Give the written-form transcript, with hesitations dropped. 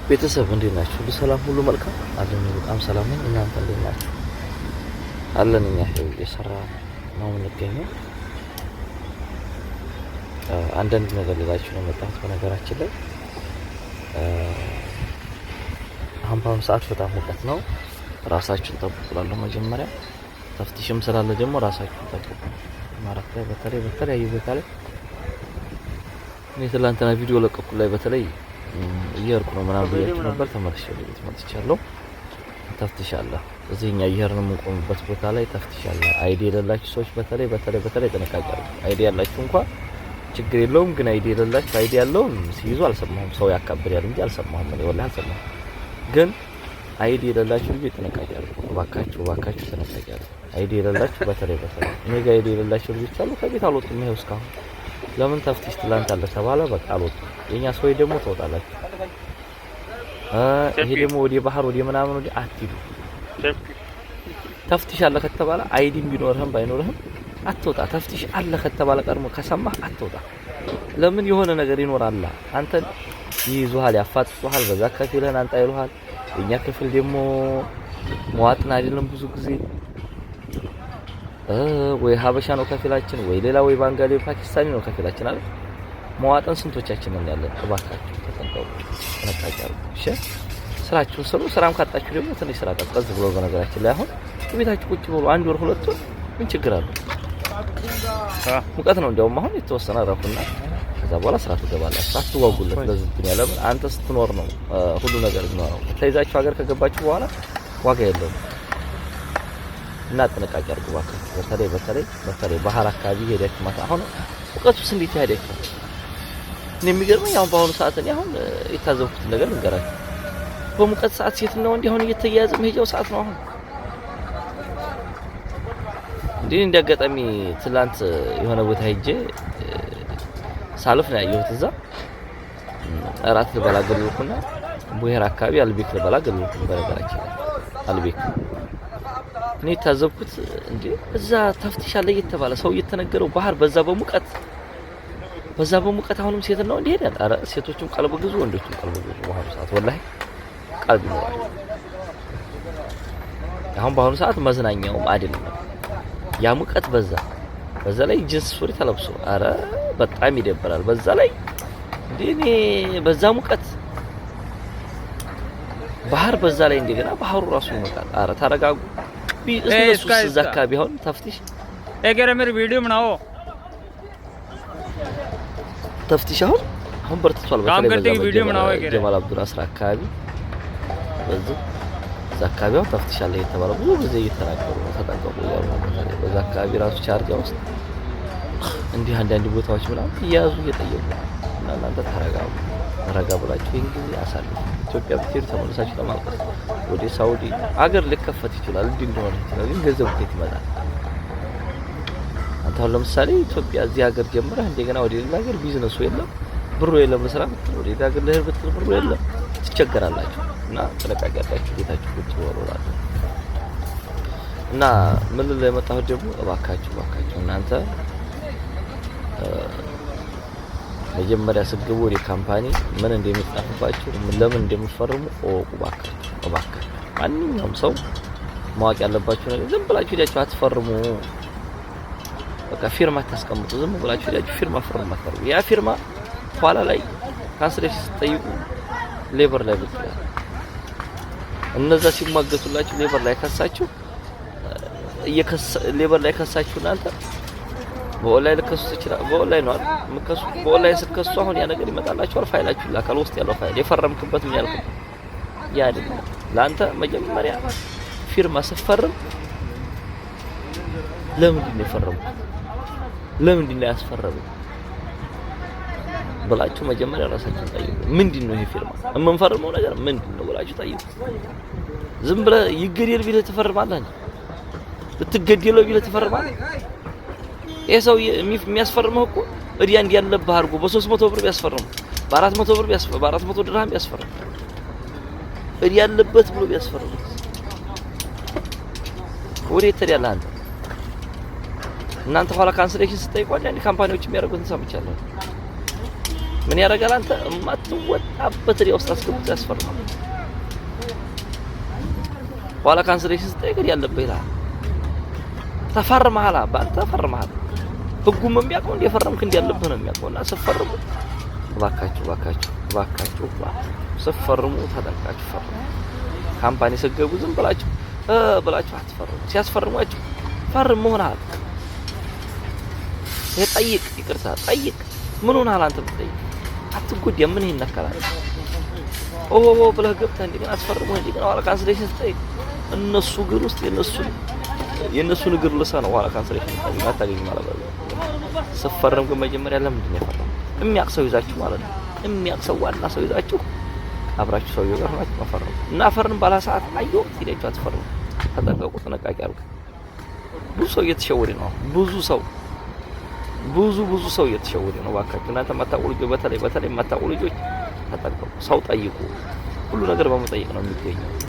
ቤተሰብ እንዴት ናችሁ? ሁሉ ሰላም፣ ሁሉ መልካም አለን። በጣም ሰላም ነኝ። እናንተ እንዴት ናችሁ? አለን። እኛ እየሰራ ነው የምንገኘው። አንዳንድ ነገር ልላችሁ ነው መጣሁት። በነገራችን ላይ አሁን በአሁኑ ሰዓት በጣም ሙቀት ነው። ራሳችሁን ጠብቁላለሁ። መጀመሪያ ተፍቲሽም ስላለ ደግሞ ራሳችሁን ጠብቁ። ማራክ ላይ በተለያዩ ቦታ ላይ እኔ ትላንትና ቪዲዮ ለቀቁ ላይ በተለይ እየሄድኩ ነው ምናምን ብያችሁ ነበር። ተመልሼ ወደቤት መጥቻለሁ። ተፍቲሽ አለ እዚህኛ እየሄድን የምንቆምበት ቦታ ላይ ተፍቲሽ አለ። አይዲ የሌላችሁ ሰዎች በተለይ ጥንቃቄ አድርጉ። አይዲ ያላችሁ እንኳን ችግር የለውም፣ ግን አይዲ የሌላችሁ አይዲ ያለውን ሲይዙ አልሰማሁም። ሰው ያካብዳል እንጂ አልሰማሁም። እኔ ወላሂ አልሰማሁም። ግን አይዲ የሌላችሁ ልጅ ጥንቃቄ አድርጉ። እባካችሁ ጥንቃቄ አድርጉ። አይዲ የሌላችሁ በተለይ እኔ ጋር አይዲ የሌላችሁ ልጆች አሉ። ከቤት አልወጡም። ይሄው እስካሁን ለምን ተፍቲሽ ትላንት አለ ተባለ። በቃ አልወጡም። የኛ ሰው ደግሞ ትወጣላችሁ። ይሄ ደግሞ ወደ ባህር ወደ ምናምን ወደ አትሂዱ። ተፍቲሽ አለ ከተባለ አይዲም ቢኖርህም ባይኖርህም አትወጣ። ተፍቲሽ አለ ከተባለ ቀድሞ ከሰማህ አትወጣ። ለምን የሆነ ነገር ይኖራል። አንተን ይይዙሃል፣ ያፋጥጡሃል። በዛ ከፊልህን አንተ ይሉሃል። የኛ ክፍል ደግሞ መዋጥን አይደለም ብዙ ጊዜ ወይ ሀበሻ ነው ከፊላችን፣ ወይ ሌላ ወይ ባንጋሊ ወይ ፓኪስታኒ ነው ከፊላችን አይደል? መዋጥን ስንቶቻችን ነን ያለን? እባካችሁ ተጠንቀቁ፣ ጥንቃቄ አድርጉ። እሺ ስራችሁን ስሩ። ስራም ካጣችሁ ደግሞ ትንሽ ስራ ቀዝቀዝ ብሎ በነገራችን ላይ አሁን ቤታችሁ ቁጭ ብሎ 1 ወር 2 ወር ምን ችግር አለው? ሙቀት ነው እንደውም አሁን የተወሰነ ረፉና ከዛ በኋላ ስራ ትገባላችሁ። አትዋጉለት ለዚህ ዱንያ። ለምን አንተ ስትኖር ነው ሁሉ ነገር የሚኖረው። ተይዛችሁ ሀገር ከገባችሁ በኋላ ዋጋ የለውም። እና ጥንቃቄ አድርጉ እባካችሁ። በተለይ ባህር አካባቢ ሄዳችሁ ማታ አሁን ሙቀቱስ እንዴት ያደርጋችሁ? እኔ የሚገርመኝ አሁን በአሁኑ ሰዓት እኔ አሁን የታዘብኩት ነገር ልንገራችሁ። በሙቀት ሰዓት ሴትና ወንድ አሁን እየተያያዘ መሄጃው ሰዓት ነው አሁን። እንደ አጋጣሚ ትላንት የሆነ ቦታ ሄጄ ሳልፍ ነው ያየሁት። እዛ እራት ልበላ ገለልኩና ቡሄር አካባቢ አልቤክ ልበላ ገለልኩ። በነገራችን ላይ አልቤክ እኔ ታዘብኩት እንዴ እዛ ተፍቲሽ አለ እየተባለ ሰው እየተነገረው ባህር በዛ በሙቀት አሁንም ሴት ነው እንዴ ሄዳል። አረ ሴቶችም ቀልብ ግዙ፣ ወንዶችም ቀልብ ግዙ። በአሁኑ ሰዓት ወላሂ ቀልብ ይኖራል። አሁን በአሁኑ ሰዓት መዝናኛውም አይደለም ያ ሙቀት። በዛ ላይ ጅንስ ሱሪ ተለብሶ አረ በጣም ይደብራል። በዛ ላይ እንዴ እኔ በዛ ሙቀት ባህር በዛ ላይ እንደገና ባህሩ ራሱ ይመጣል። አረ ተረጋጉ። ቢእስነሱስ እዛ አካባቢ አሁን ተፍቲሽ मेरे वीडियो बनाओ ተፍቲሽ አሁን በርትቷል። በተለይ ጀማል አብዱልናስር አካባቢ በዛ አካባቢ አሁን ተፍቲሽ አለ የተባለው ብዙ ጊዜ እየተናገሩ ነው። ተጠንቀቁ ያሉ ነው። በዛ አካባቢ ራሱ ቻርጃ ውስጥ እንዲህ አንዳንድ ቦታዎች ምናምን እያያዙ እየጠየቁ እና እናንተ ተረጋ ብላችሁ ይሄን ጊዜ አሳልፉ። ኢትዮጵያ ብትሄዱ ተመልሳችሁ ለማልቀስ ወደ ሳውዲ አገር ሊከፈት ይችላል፣ እንዲህ እንደሆነ ይችላል። ግን ገንዘቡ ከየት ይመጣል? አንተ አሁን ለምሳሌ ኢትዮጵያ እዚህ ሀገር ጀምረህ እንደገና ወደ ሌላ ሀገር ቢዝነሱ የለም ብሩ የለም ለስራ ብትል ወደ ሌላ ሀገር ለህር ብትል ብሩ የለም፣ ትቸገራላችሁ። እና ጥንቃቄ አድርጋችሁ ቤታችሁ ቁጭ ወሮላችሁ። እና ምን ላይ መጣሁ ደግሞ እባካችሁ እናንተ መጀመሪያ ስግቡ ወደ ካምፓኒ ምን እንደሚጣፍባችሁ ለምን እንደምትፈርሙ እወቁ እባካችሁ። ማንኛውም ሰው ማወቅ ያለባችሁ ነገር ዝም ብላችሁ ሄዳችሁ አትፈርሙ። በቃ ፊርማ ታስቀምጡ። ዝም ብላችሁ ሄዳችሁ ፊርማ ፈርሙ። ያ ፊርማ ኋላ ላይ ካንስሌሽን ስትጠይቁ ሌበር ላይ ብትሉ እነዛ ሲሟገቱላችሁ ሌበር ላይ ከሳችሁ ሌበር ላይ ከሳችሁ እናንተ በኦንላይን ልከሱ ይችላል። በኦንላይን ነው ምከሱ። በኦንላይን ስትከሱ አሁን ያ ነገር ይመጣላችኋል። ፋይላችሁ ላካል ውስጥ ያለው ፋይል የፈረምክበት ምን ያልከው ያ አይደለም። ላንተ መጀመሪያ ፊርማ ስትፈርም ለምንድን ነው የፈረምኩት? ለምንድን ነው ያስፈረመው ብላችሁ መጀመሪያ ራሳችሁን ጠይቁ። ምንድን ነው ይሄ ፊርማ የምንፈርመው ነገር ምንድን ነው ብላችሁ ጠይቁ። ዝም ብለህ ይገደል ቢልህ ትፈርማለህ። ብትገደለው ቢልህ ትፈርማለህ። ይሄ ሰው የሚያስፈርመው እኮ እዲያ እንዲያለብህ አድርጎ በ300 ብር ቢያስፈርም በ400 ብር በ400 ድርሃም ቢያስፈርም እዲያ ያለበት ብሎ ቢያስፈርም ወዴት ትሄዳለህ አንተ? እናንተ ኋላ ካንስሌሽን ስትጠይቁ አንዳንድ ካምፓኒዎች የሚያደርጉትን ሰምቻለሁ። ምን ያደርጋል? አንተ የማትወጣበት ሪያ ውስጥ አስገብቶ ያስፈርማል። ኋላ ካንስሌሽን ስጠይቅ ያለብህ ይላል። ተፈርመሃል፣ በአንተ ተፈርመሃል። ህጉም የሚያውቀው እንደፈረምክ እንዲያለብህ ነው የሚያውቀውና ስፈርሙ እባካችሁ ስፈርሙ ተጠንቅቃችሁ ፈርሙ። ካምፓኒ ስገቡ ዝም ብላችሁ አትፈርሙ። ሲያስፈርሟችሁ ፈርም ሆነሃል። ጠይቅ፣ ይቅርታ ጠይቅ። ምን ሆነሃል አንተ ብትጠይቅ አትጎዳ። ምን ይነካላል? ብለህ ገብተህ እንደገና አስፈርሙ እንደገና ኋላ ካንስሌሽን ስጠይቅ እነሱ ግን ውስጥ የነሱን እግር ልሰህ ነው ኋላ ካንስሌሽን ታገኝ ማለት ነው። ስፈርም ግን መጀመሪያ ለምንድን ነው የፈረመው? የሚያውቅ ሰው ይዛችሁ ማለት ነው። የሚያውቅ ሰው ዋና ሰው ይዛችሁ አብራችሁ ሰውዬው ጋር ሆናችሁ መፈረም እና ፈርም ባላ ሰዓት አየሁ ሄዳችሁ አትፈርሙ። ተጠንቀቁ፣ ጥንቃቄ አድርጉ። ብዙ ሰው እየተሸወደ ነው። ብዙ ሰው እየተሸወደ ነው። እባካችሁ እናንተ የማታውቁ ልጆች፣ በተለይ የማታውቁ ልጆች ተጠንቀቁ። ሰው ጠይቁ። ሁሉ ነገር በመጠየቅ ነው የሚገኘው።